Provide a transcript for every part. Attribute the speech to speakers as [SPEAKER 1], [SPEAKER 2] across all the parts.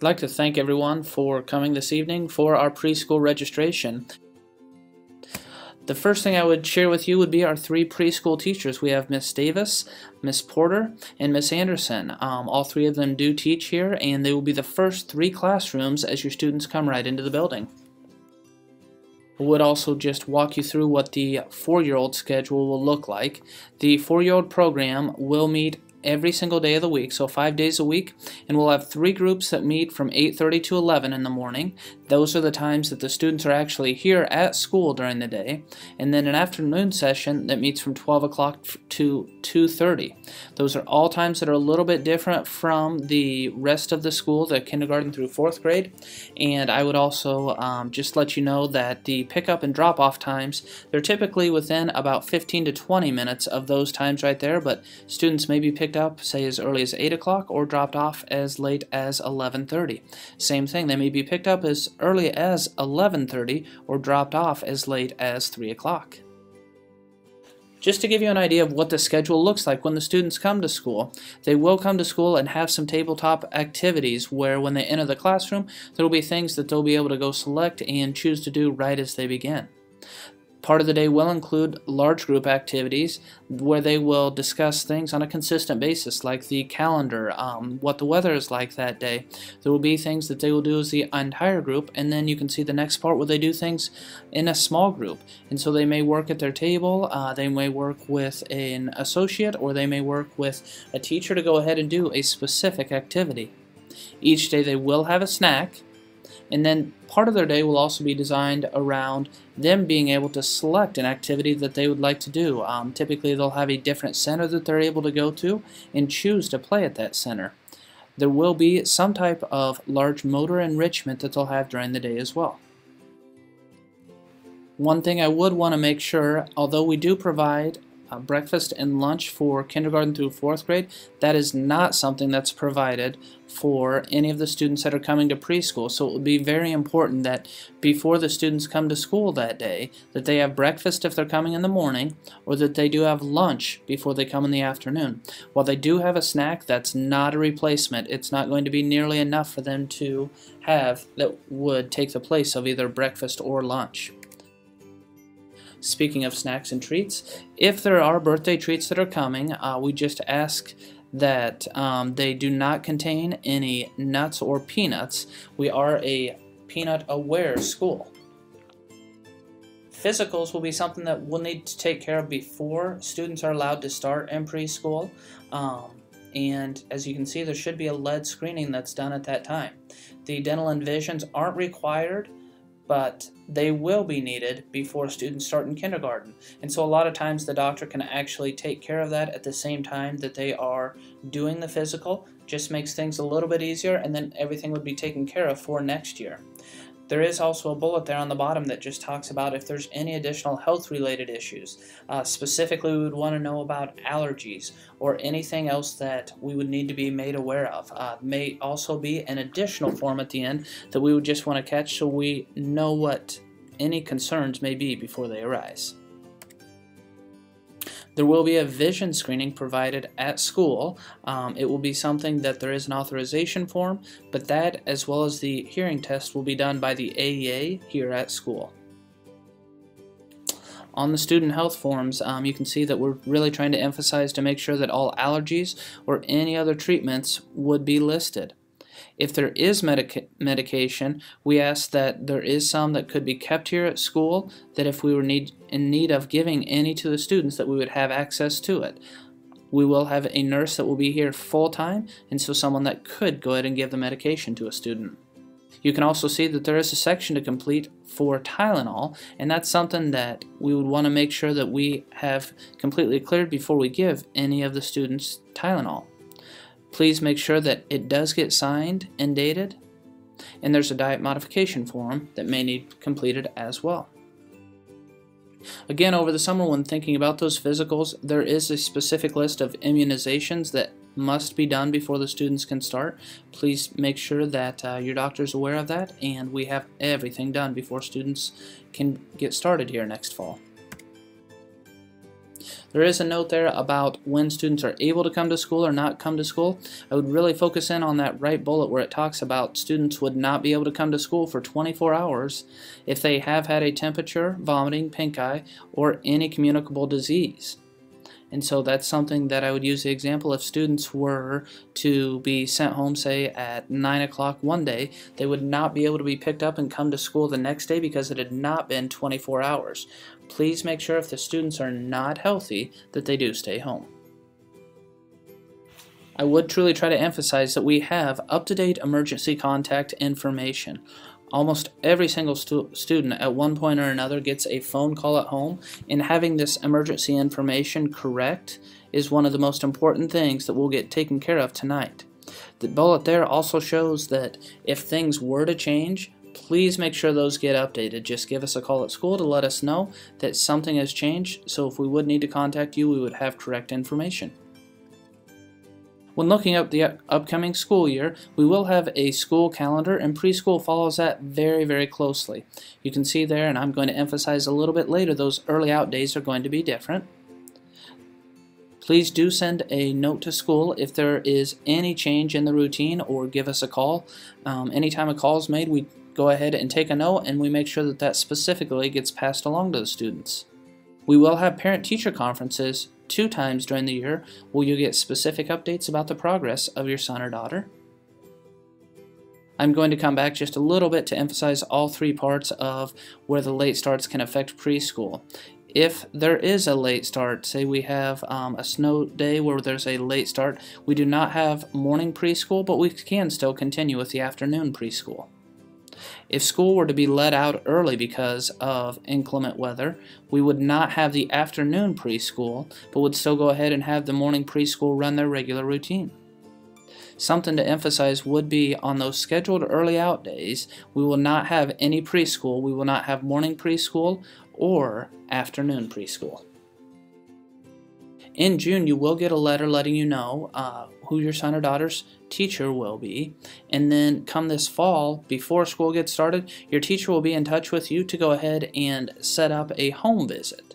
[SPEAKER 1] like to thank everyone for coming this evening for our preschool registration. The first thing I would share with you would be our three preschool teachers. We have Miss Davis, Miss Porter, and Miss Anderson. All three of them do teach here, and they will be the first three classrooms as your students come right into the building. I would also just walk you through what the 4-year-old schedule will look like. The 4-year-old program will meet every single day of the week, so 5 days a week, and we'll have 3 groups that meet from 8:30 to 11 in the morning. Those are the times that the students are actually here at school during the day, and then an afternoon session that meets from 12 o'clock to 2:30. Those are all times that are a little bit different from the rest of the school, the kindergarten through 4th grade, and I would also just let you know that the pickup and drop-off times, they're typically within about 15 to 20 minutes of those times right there, but students may be picked up, say, as early as 8 o'clock or dropped off as late as 11:30. Same thing, they may be picked up as early as 11:30 or dropped off as late as 3 o'clock. Just to give you an idea of what the schedule looks like when the students come to school, they will come to school and have some tabletop activities where when they enter the classroom, there will be things that they'll be able to go select and choose to do right as they begin. Part of the day will include large group activities where they will discuss things on a consistent basis, like the calendar, what the weather is like that day. There will be things that they will do as the entire group, and then you can see the next part where they do things in a small group. And so they may work at their table, they may work with an associate, or they may work with a teacher to go ahead and do a specific activity. Each day they will have a snack, and then part of their day will also be designed around them being able to select an activity that they would like to do. Typically they'll have a different center that they're able to go to and choose to play at that center. There will be some type of large motor enrichment that they'll have during the day as well. One thing I would want to make sure, although we do provide breakfast and lunch for kindergarten through 4th grade, that is not something that's provided for any of the students that are coming to preschool. So it would be very important that before the students come to school that day, that they have breakfast if they're coming in the morning, or that they do have lunch before they come in the afternoon. While they do have a snack, that's not a replacement. It's not going to be nearly enough for them to have that would take the place of either breakfast or lunch. Speaking of snacks and treats, if there are birthday treats that are coming, we just ask that they do not contain any nuts or peanuts. We are a peanut-aware school. Physicals will be something that we'll need to take care of before students are allowed to start in preschool. And as you can see, there should be a lead screening that's done at that time. The dental and visions aren't required, but they will be needed before students start in kindergarten. And so a lot of times the doctor can actually take care of that at the same time that they are doing the physical. Just makes things a little bit easier, and then everything would be taken care of for next year. There is also a bullet there on the bottom that just talks about if there's any additional health-related issues. Specifically, we would want to know about allergies or anything else that we would need to be made aware of. May also be an additional form at the end that we would just want to catch so we know what any concerns may be before they arise. There will be a vision screening provided at school. It will be something that there is an authorization form, but that, as well as the hearing test, will be done by the AEA here at school. On the student health forms, you can see that we're really trying to emphasize to make sure that all allergies or any other treatments would be listed. If there is medication, we ask that there is some that could be kept here at school, that if we were in need of giving any to the students, that we would have access to it. We will have a nurse that will be here full-time, and so someone that could go ahead and give the medication to a student. You can also see that there is a section to complete for Tylenol, and that's something that we would want to make sure that we have completely cleared before we give any of the students Tylenol. Please make sure that it does get signed and dated, and there's a diet modification form that may need completed as well. Again, over the summer when thinking about those physicals, there is a specific list of immunizations that must be done before the students can start. Please make sure that your doctor is aware of that, and we have everything done before students can get started here next fall. There is a note there about when students are able to come to school or not come to school. I would really focus in on that right bullet where it talks about students would not be able to come to school for 24 hours if they have had a temperature, vomiting, pink eye, or any communicable disease. And so that's something that I would use the example if students were to be sent home, say, at 9 o'clock one day, they would not be able to be picked up and come to school the next day because it had not been 24 hours. Please make sure if the students are not healthy that they do stay home. I would truly try to emphasize that we have up-to-date emergency contact information. Almost every single student at one point or another gets a phone call at home, and having this emergency information correct is one of the most important things that we'll get taken care of tonight. The bullet there also shows that if things were to change, please make sure those get updated. Just give us a call at school to let us know that something has changed, so if we would need to contact you, we would have correct information. When looking at the upcoming school year, we will have a school calendar, and preschool follows that very, very closely. You can see there, and I'm going to emphasize a little bit later, those early out days are going to be different. Please do send a note to school if there is any change in the routine, or give us a call. Anytime a call is made, we go ahead and take a note, and we make sure that that specifically gets passed along to the students. We will have parent-teacher conferences 2 times during the year where you get specific updates about the progress of your son or daughter. I'm going to come back just a little bit to emphasize all 3 parts of where the late starts can affect preschool. If there is a late start, say we have a snow day where there's a late start, we do not have morning preschool, but we can still continue with the afternoon preschool. If school were to be let out early because of inclement weather, we would not have the afternoon preschool, but would still go ahead and have the morning preschool run their regular routine. Something to emphasize would be on those scheduled early out days, we will not have any preschool. We will not have morning preschool or afternoon preschool. In June, you will get a letter letting you know who your son or daughter's teacher will be, and then come this fall, before school gets started, your teacher will be in touch with you to go ahead and set up a home visit.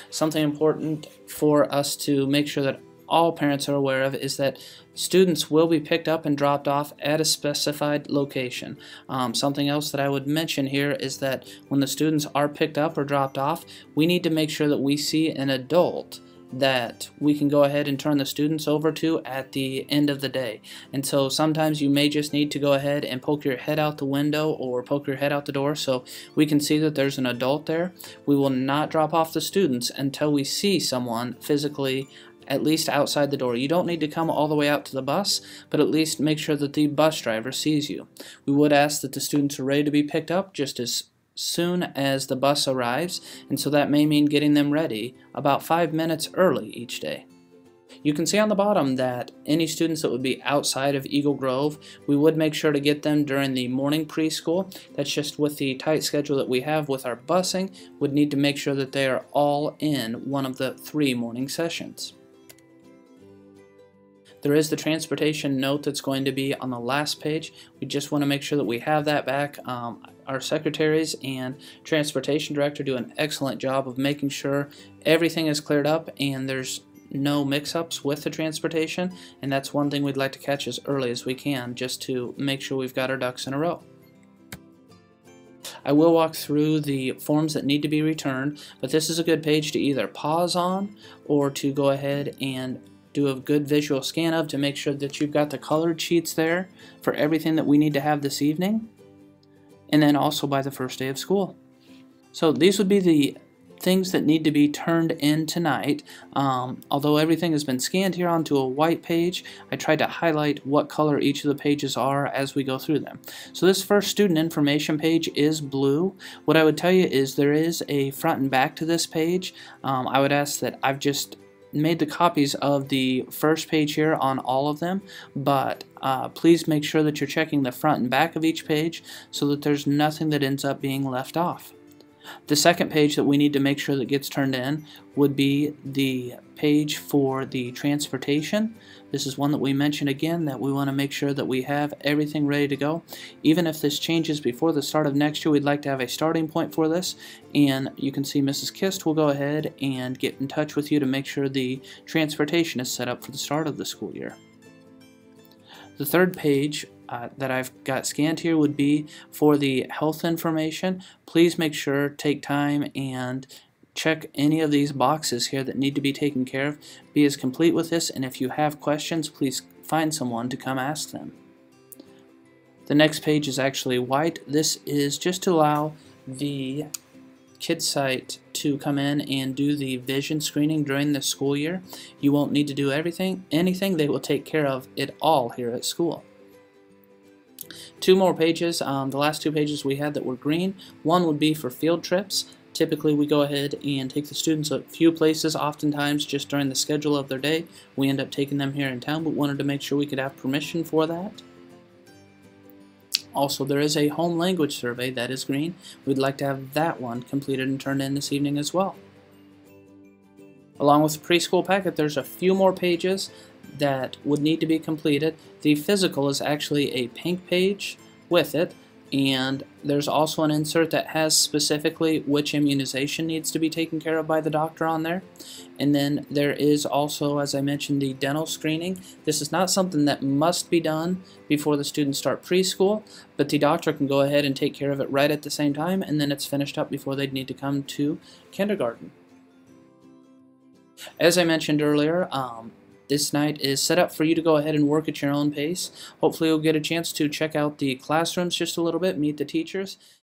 [SPEAKER 1] Something important for us to make sure that all parents are aware of is that students will be picked up and dropped off at a specified location. Something else that I would mention here is that when the students are picked up or dropped off, we need to make sure that we see an adult that we can go ahead and turn the students over to at the end of the day. And so sometimes you may just need to go ahead and poke your head out the window or poke your head out the door so we can see that there's an adult there. We will not drop off the students until we see someone physically at least outside the door. You don't need to come all the way out to the bus, but at least make sure that the bus driver sees you. We would ask that the students are ready to be picked up just as soon as the bus arrives, and so that may mean getting them ready about 5 minutes early each day. You can see on the bottom that any students that would be outside of Eagle Grove, we would make sure to get them during the morning preschool. That's just with the tight schedule that we have with our busing, would need to make sure that they are all in one of the 3 morning sessions. There is the transportation note that's going to be on the last page. We just want to make sure that we have that back. Our secretaries and transportation director do an excellent job of making sure everything is cleared up and there's no mix-ups with the transportation, and that's one thing we'd like to catch as early as we can just to make sure we've got our ducks in a row. I will walk through the forms that need to be returned, but this is a good page to either pause on or to go ahead and do a good visual scan of to make sure that you've got the colored sheets there for everything that we need to have this evening, and then also by the first day of school. So these would be the things that need to be turned in tonight. Although everything has been scanned here onto a white page, I tried to highlight what color each of the pages are as we go through them. So this first student information page is blue. What I would tell you is there is a front and back to this page. I would ask that I've just made the copies of the first page here on all of them, but please make sure that you're checking the front and back of each page so that there's nothing that ends up being left off. The second page that we need to make sure that gets turned in would be the page for the transportation. This is one that we mentioned again, that we want to make sure that we have everything ready to go. Even if this changes before the start of next year, we'd like to have a starting point for this, and you can see Mrs. Kist will go ahead and get in touch with you to make sure the transportation is set up for the start of the school year. The third page that I've got scanned here would be for the health information. Please make sure, take time and check any of these boxes here that need to be taken care of. Be as complete with this, and if you have questions, please find someone to come ask them. The next page is actually white. This is just to allow the KidSite to come in and do the vision screening during the school year. You won't need to do anything. They will take care of it all here at school. Two more pages. The last two pages we had that were green. One would be for field trips. Typically we go ahead and take the students a few places, oftentimes just during the schedule of their day. We end up taking them here in town, but wanted to make sure we could have permission for that. Also, there is a home language survey that is green. We'd like to have that one completed and turned in this evening as well. Along with the preschool packet, there's a few more pages that would need to be completed. The physical is actually a pink page with it, and there's also an insert that has specifically which immunization needs to be taken care of by the doctor on there. And then there is also, as I mentioned, the dental screening. This is not something that must be done before the students start preschool, but the doctor can go ahead and take care of it right at the same time, and then it's finished up before they'd need to come to kindergarten. As I mentioned earlier, this night is set up for you to go ahead and work at your own pace. Hopefully you'll get a chance to check out the classrooms just a little bit, meet the teachers.